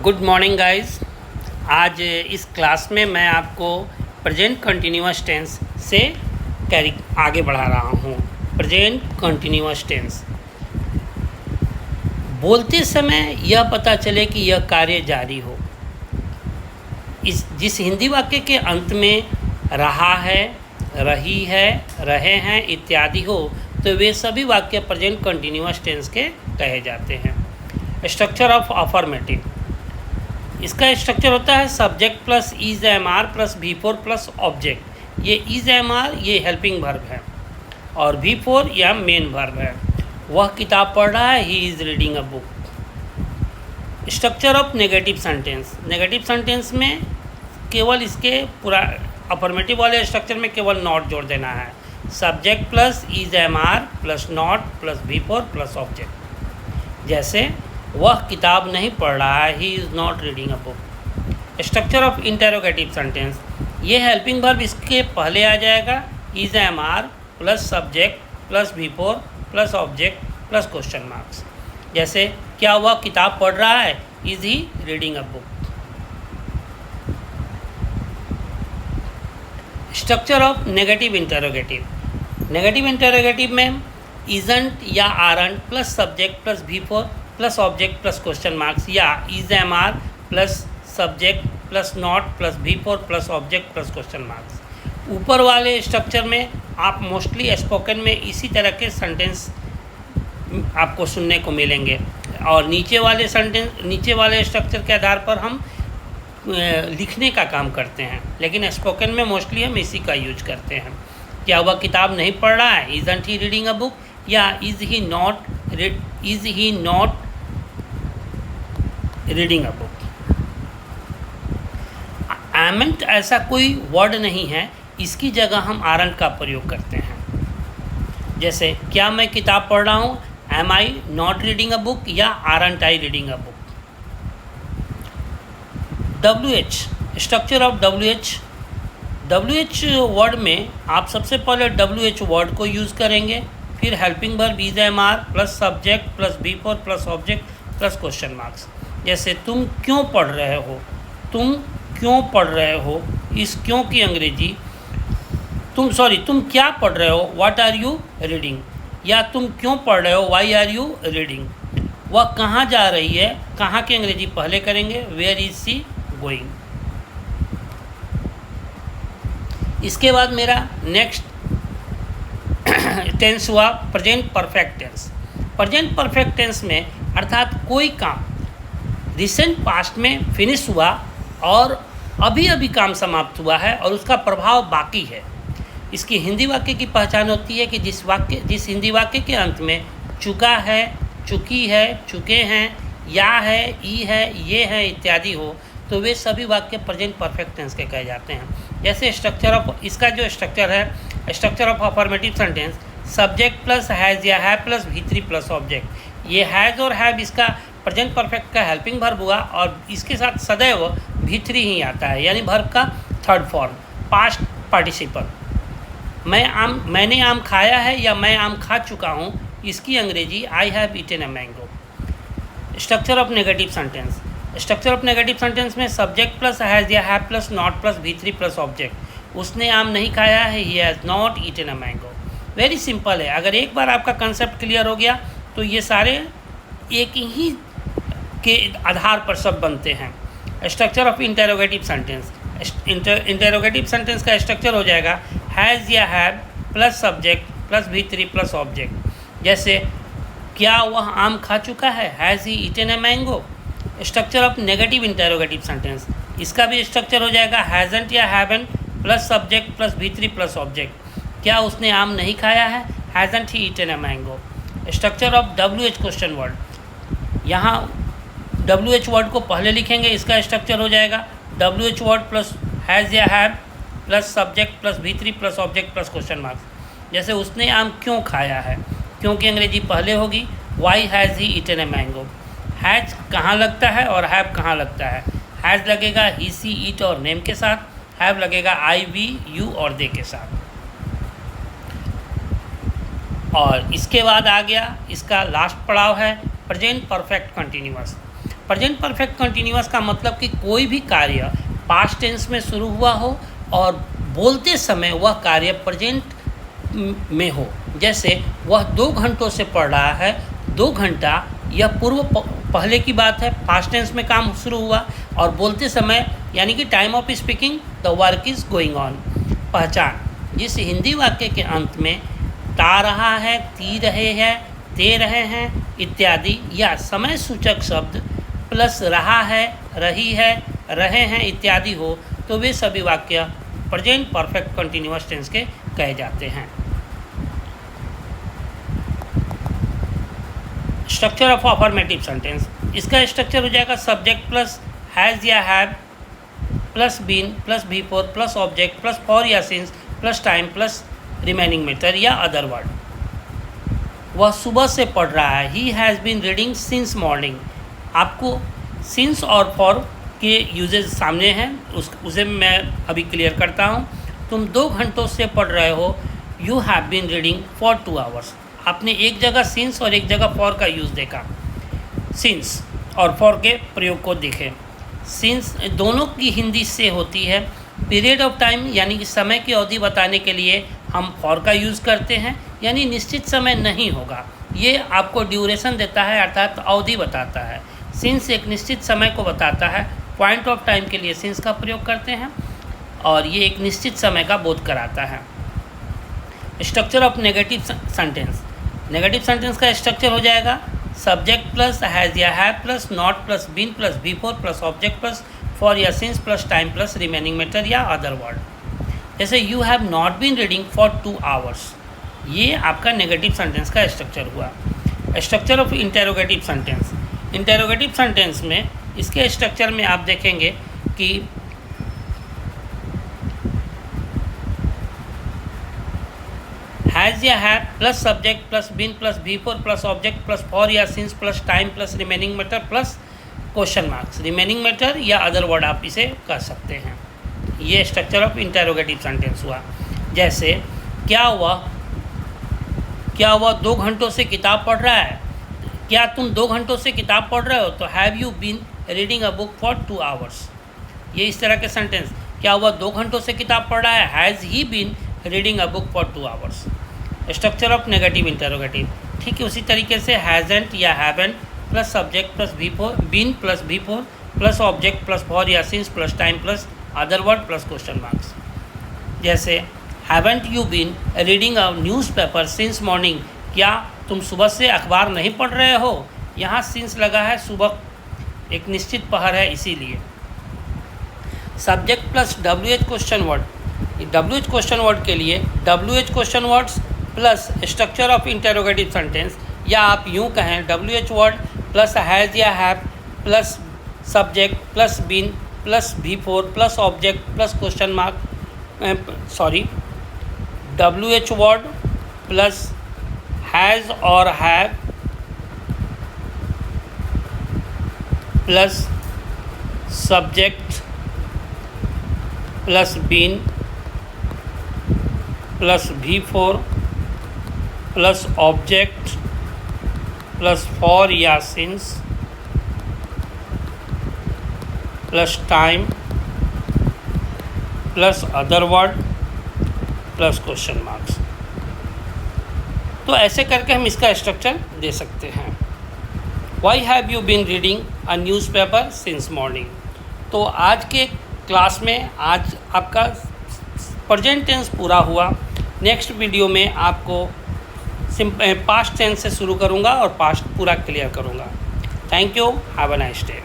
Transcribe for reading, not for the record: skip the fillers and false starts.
Good morning guys. आज इस class में मैं आपको प्रेजेंट कंटिन्यूअस टेंस से आगे बढ़ा रहा हूँ। प्रेजेंट कंटिन्यूअस टेंस बोलते समय यह पता चले कि यह कार्य जारी हो। जिस हिंदी वाक्य के अंत में रहा है, रही है, रहे हैं इत्यादि हो तो वे सभी वाक्य प्रेजेंट कंटिन्यूअस टेंस के कहे जाते हैं। स्ट्रक्चर ऑफ अफर्मेटिव, इसका स्ट्रक्चर होता है subject plus is am are plus V four plus object. ये इज एम आर ये हेल्पिंग वर्ब है और वी फोर यह मेन वर्ब है। वह किताब पढ़ रहा है, he is reading a book. Structure of negative sentence, negative sentence में केवल इसके पूरा अफर्मेटिव वाले स्ट्रक्चर में केवल नॉट जोड़ देना है। Subject plus is am are plus not plus V four plus object. जैसे वह किताब नहीं पढ़ रहा है, he is not reading a book. Structure of interrogative sentence, ये हेल्पिंग वर्ब इसके पहले आ जाएगा, is am are plus subject plus V four plus object plus question marks. जैसे क्या वह किताब पढ़ रहा है, is he reading a book. Structure of negative interrogative, negative interrogative में इजंट या aren't plus subject plus V four plus object plus question marks, या is am are plus subject plus not plus V four plus object plus question marks. ऊपर वाले structure में आप mostly spoken में इसी तरह के सेंटेंस आपको सुनने को मिलेंगे और नीचे वाले स्ट्रक्चर के आधार पर हम लिखने का काम करते हैं, लेकिन स्पोकन में मोस्टली हम इसी का यूज करते हैं। क्या वह किताब नहीं पढ़ रहा है, isn't he reading a book, या is he not reading a book. Amn't ऐसा कोई वर्ड नहीं है, इसकी जगह हम आरंट का प्रयोग करते हैं। जैसे क्या मैं किताब पढ़ रहा हूँ, am I not reading a book, या aren't I reading a book. WH, structure of WH word में आप सबसे पहले WH वर्ड को यूज़ करेंगे, फिर helping verb is am are plus subject plus V four plus object plus question marks. जैसे तुम क्यों पढ़ रहे हो, तुम क्यों पढ़ रहे हो, इस क्यों की अंग्रेजी तुम क्या पढ़ रहे हो, व्हाट आर यू रीडिंग, या तुम क्यों पढ़ रहे हो, व्हाई आर यू रीडिंग। वह कहाँ जा रही है, कहाँ की अंग्रेजी पहले करेंगे, वेयर इज सी गोइंग। इसके बाद मेरा नेक्स्ट टेंस हुआ present perfect tense. Present perfect tense में अर्थात कोई काम रिसेंट पास्ट में फिनिश हुआ और अभी अभी काम समाप्त हुआ है और उसका प्रभाव बाकी है। इसकी हिंदी वाक्य की पहचान होती है कि जिस हिंदी वाक्य के अंत में चुका है, चुकी है, चुके हैं, या है, ई है, ये है इत्यादि हो तो वे सभी वाक्य प्रेजेंट परफेक्ट टेंस के कहे जाते हैं। जैसे इसका जो स्ट्रक्चर है, structure of affirmative sentence, subject plus has या है plus V three plus object. ये हैज़ और हैव इसका प्रेजेंट परफेक्ट का हेल्पिंग वर्ब हुआ और इसके साथ सदैव वी थ्री ही आता है, यानी वर्ब का थर्ड फॉर्म, पास्ट पार्टिसिपल। मैंने आम खाया है या मैं आम खा चुका हूँ, इसकी अंग्रेजी I have eaten a mango. Structure of negative sentence, structure of negative sentence में सब्जेक्ट प्लस हैज़ या have plus not plus V three plus object. उसने आम नहीं खाया है, he has not eaten a mango. Very simple है। अगर एक बार आपका कंसेप्ट क्लियर हो गया तो ये सारे एक ही के आधार पर सब बनते हैं। Structure of interrogative sentence, interrogative sentence का स्ट्रक्चर हो जाएगा हैज़ या have plus subject plus V three plus object. जैसे क्या वह आम खा चुका है, has he eaten a mango. Structure of negative interrogative sentence, इसका भी स्ट्रक्चर हो जाएगा हैज़ंट या haven't plus subject plus V three plus object. क्या उसने आम नहीं खाया है, hasn't he eaten a mango. Structure of WH question word, यहाँ WH वर्ड को पहले लिखेंगे, इसका स्ट्रक्चर हो जाएगा WH वर्ड प्लस हैज़ या have plus subject plus V three plus object plus question marks. जैसे उसने आम क्यों खाया है, क्यों की अंग्रेजी पहले होगी, why has he eaten a mango. Has कहाँ लगता है और हैव कहाँ लगता है, हैज़ लगेगा ही सी ईट और नेम के साथ, हैव लगेगा आई वी यू और दे के साथ। और इसके बाद आ गया इसका लास्ट पड़ाव है present perfect continuous. Present perfect continuous का मतलब कि कोई भी कार्य पास्ट टेंस में शुरू हुआ हो और बोलते समय वह कार्य प्रेजेंट में हो। जैसे वह 2 घंटों से पढ़ रहा है, 2 घंटा यह पहले की बात है, पास्ट टेंस में काम शुरू हुआ और बोलते समय यानी कि time of speaking the work is going on. पहचान, जिस हिंदी वाक्य के अंत में ता रहा है, ती रहे हैं, ते रहे हैं इत्यादि या समय सूचक शब्द प्लस रहा है, रही है, रहे हैं इत्यादि हो तो वे सभी वाक्य प्रेजेंट परफेक्ट कंटिन्यूअस टेंस के कहे जाते हैं। स्ट्रक्चर ऑफ अफर्मेटिव सेंटेंस, इसका स्ट्रक्चर हो जाएगा सब्जेक्ट प्लस हैज़ या have plus been plus V four plus object plus for या since plus time plus remaining matter या अदर वर्ड। वह सुबह से पढ़ रहा है, he has been reading since morning. आपको सिंस और फॉर के यूजेज सामने हैं, उसे मैं अभी क्लियर करता हूँ। तुम 2 घंटों से पढ़ रहे हो, you have been reading for 2 hours. आपने एक जगह सिंस और एक जगह फॉर का यूज़ देखा, सिंस और फॉर के प्रयोग को देखें। सिंस दोनों की हिंदी से होती है। पीरियड ऑफ टाइम यानी कि समय की अवधि बताने के लिए हम फॉर का यूज़ करते हैं, यानी निश्चित समय नहीं होगा, ये आपको ड्यूरेशन देता है अर्थात अवधि बताता है। सिंस एक निश्चित समय को बताता है, पॉइंट ऑफ टाइम के लिए सिंस का प्रयोग करते हैं और ये एक निश्चित समय का बोध कराता है। Structure of negative sentence, negative sentence का स्ट्रक्चर हो जाएगा सब्जेक्ट प्लस हैज़ या have plus not plus been plus V four plus object plus for या since plus time plus remaining matter या अदर वर्ड। जैसे you have not been reading for 2 hours, ये आपका negative sentence का structure हुआ। Structure of interrogative sentence, interrogative sentence में इसके structure में आप देखेंगे कि हैज़ या have plus subject plus been plus V four plus object plus for या since plus time plus remaining matter plus question marks, remaining matter या other word आप इसे कर सकते हैं। ये स्ट्रक्चर ऑफ इंटेरोगेटिव सेंटेंस हुआ। जैसे क्या हुआ 2 घंटों से किताब पढ़ रहा है, क्या तुम 2 घंटों से किताब पढ़ रहे हो, तो have you been reading a book for 2 hours. ये इस तरह के सेंटेंस, क्या हुआ 2 घंटों से किताब पढ़ रहा है, has he been reading a book for 2 hours. Structure of negative interrogative, ठीक है, उसी तरीके से हैज़ेंट या haven't plus subject plus V four been plus V four plus object plus for या since plus time plus other word plus question marks. जैसे haven't you been reading a newspaper since morning, क्या तुम सुबह से अखबार नहीं पढ़ रहे हो, यहाँ सिंस लगा है, सुबह एक निश्चित पहर है इसीलिए। Subject plus WH question word, WH question word के लिए WH question words plus structure of interrogative sentence, या आप यूँ कहें WH वर्ड प्लस हैज़ या have plus subject plus been plus V four plus object plus question mark, WH word plus has और have plus subject plus been plus V four plus object plus for या since plus time plus other word plus question marks. तो ऐसे करके हम इसका structure दे सकते हैं। Why have you been reading a newspaper since morning. तो आज के क्लास में आज आपका प्रेजेंट टेंस पूरा हुआ। नेक्स्ट वीडियो में आपको पास्ट टेंस से शुरू करूँगा और पास्ट पूरा क्लियर करूँगा। Thank you, have a nice day.